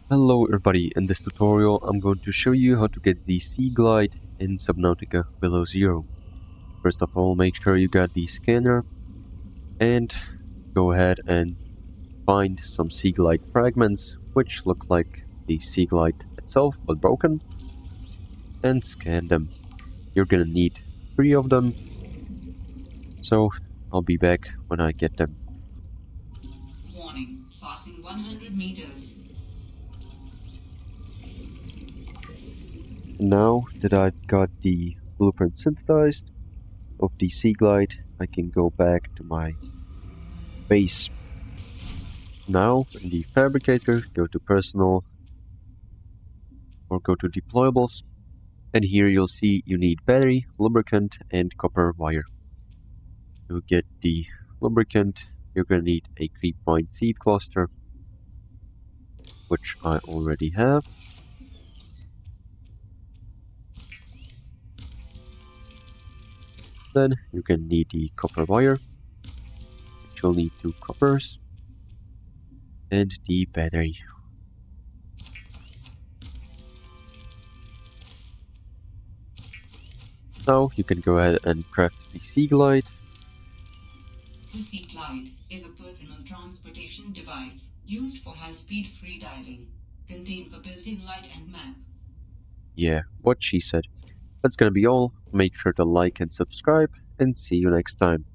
Hello everybody, in this tutorial I'm going to show you how to get the Seaglide in Subnautica below zero. First of all, make sure you got the scanner and go ahead and find some Seaglide fragments which look like the Seaglide itself but broken, and scan them. You're gonna need 3 of them, so I'll be back when I get them. Warning, passing 100 meters. Now that I've got the blueprint synthesized of the Seaglide, I can go back to my base. Now, in the fabricator, go to personal or go to deployables, and here you'll see you need battery, lubricant, and copper wire. To get the lubricant, you're gonna need a creep point seed cluster, which I already have. Then you're gonna need the copper wire, which you'll need 2 coppers, and the battery. Now you can go ahead and craft the Seaglide. The Seaglide is a personal transportation device used for high-speed freediving. Contains a built-in light and map. Yeah, what she said. That's gonna be all. Make sure to like and subscribe, and see you next time.